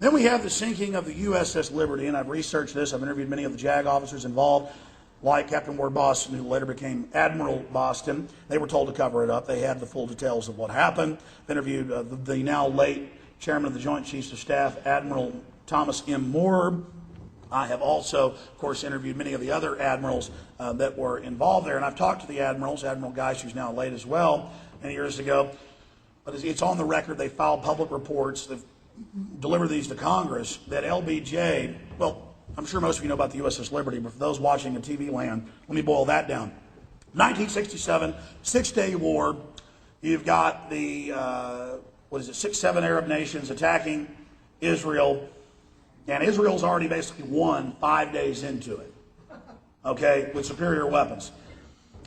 Then we have the sinking of the USS Liberty, and I've researched this. I've interviewed many of the JAG officers involved, like Captain Ward Boston, who later became Admiral Boston. They were told to cover it up. They had the full details of what happened. I've interviewed the now late Chairman of the Joint Chiefs of Staff, Admiral Thomas M. Moore. I have also, of course, interviewed many of the other admirals that were involved there, and I've talked to the admirals. Admiral Geist, who's now late as well, many years ago. But it's on the record. They filed public reports. They've delivered these to Congress that LBJ, well, I'm sure most of you know about the USS Liberty, but for those watching in TV land, let me boil that down. 1967, Six-Day War. You've got the, 6, 7 Arab nations attacking Israel. And Israel's already basically won 5 days into it, okay, with superior weapons.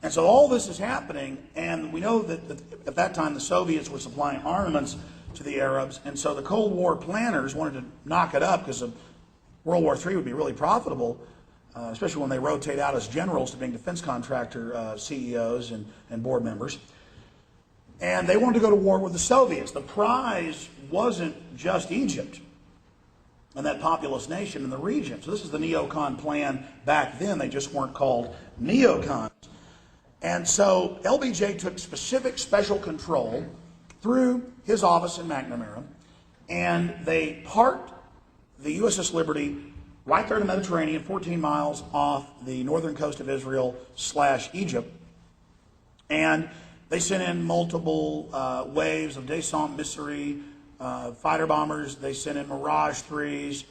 And so all this is happening, and we know that at that time the Soviets were supplying armaments to the Arabs, and so the Cold War planners wanted to knock it up because World War III would be really profitable, especially when they rotate out as generals to being defense contractor CEOs and board members. And they wanted to go to war with the Soviets. The prize wasn't just Egypt and that populous nation in the region. So this is the neocon plan back then. They just weren't called neocons. And so LBJ took specific special control through his office in McNamara, and they parked the USS Liberty right there in the Mediterranean, 14 miles off the northern coast of Israel / Egypt. And they sent in multiple waves of Descent Missouri fighter bombers. They sent in Mirage 3s,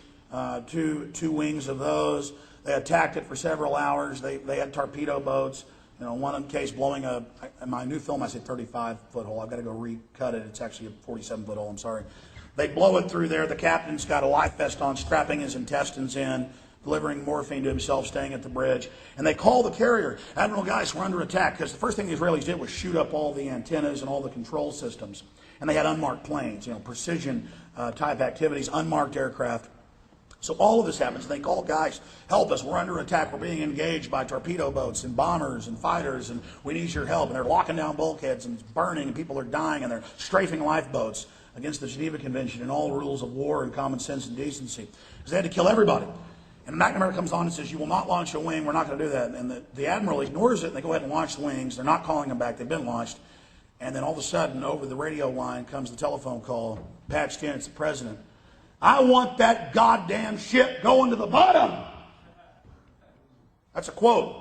two wings of those. They attacked it for several hours. They had torpedo boats. You know, one case blowing in my new film I say 35-foot hole. I've got to go recut it. It's actually a 47-foot hole. I'm sorry. They blow it through there. The captain's got a life vest on, strapping his intestines in, delivering morphine to himself, staying at the bridge. And they call the carrier, Admiral Geist, we're under attack, because the first thing the Israelis did was shoot up all the antennas and all the control systems. And they had unmarked planes, precision type activities, unmarked aircraft. So all of this happens. They call, guys, help us. We're under attack. We're being engaged by torpedo boats and bombers and fighters, and we need your help. And they're locking down bulkheads, and it's burning, and people are dying, and they're strafing lifeboats against the Geneva Convention and all rules of war and common sense and decency. Because they had to kill everybody. And McNamara comes on and says, you will not launch a wing. We're not going to do that. And the admiral ignores it, and they go ahead and launch the wings. They're not calling them back. They've been launched. And then all of a sudden, over the radio line comes the telephone call, patched in. It's the president. I want that goddamn ship going to the bottom. That's a quote.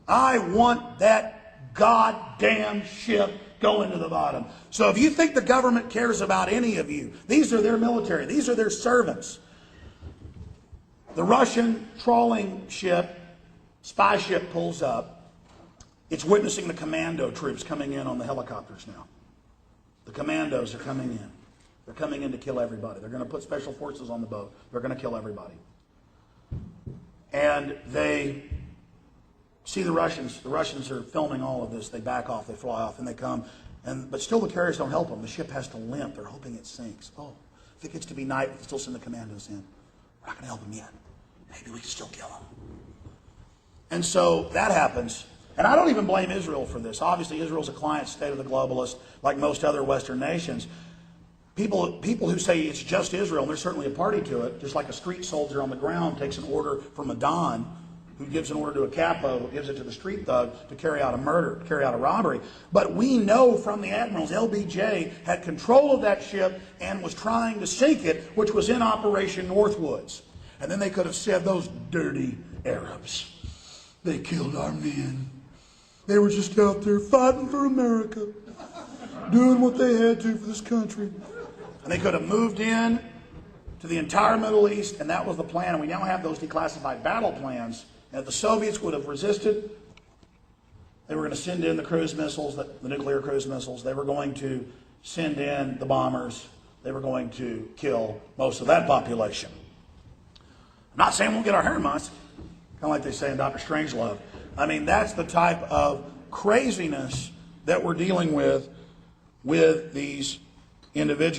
I want that goddamn ship going to the bottom. So if you think the government cares about any of you, these are their military. These are their servants. The Russian trawling ship, spy ship, pulls up. It's witnessing the commando troops coming in on the helicopters now. The commandos are coming in. They're coming in to kill everybody. They're going to put special forces on the boat. They're going to kill everybody. And they see the Russians. The Russians are filming all of this. They back off. They fly off, and they come. But still the carriers don't help them. The ship has to limp. They're hoping it sinks. Oh, if it gets to be night, we can still send the commandos in. We're not going to help them yet. Maybe we can still kill them. And so that happens. And I don't even blame Israel for this. Obviously, Israel's a client state of the globalists, like most other Western nations. People who say it's just Israel, and there's certainly a party to it, just like a street soldier on the ground takes an order from a Don, who gives an order to a capo, who gives it to the street thug to carry out a murder, to carry out a robbery. But we know from the admirals, LBJ had control of that ship and was trying to sink it, which was in Operation Northwoods. And then they could have said, those dirty Arabs, they killed our men. They were just out there fighting for America, doing what they had to for this country. And they could have moved in to the entire Middle East, and that was the plan. And we now have those declassified battle plans. And if the Soviets would have resisted, they were going to send in the cruise missiles, the nuclear cruise missiles. They were going to send in the bombers. They were going to kill most of that population. I'm not saying we'll get our hair mussed, kind of like they say in Dr. Strangelove. I mean, that's the type of craziness that we're dealing with these individuals.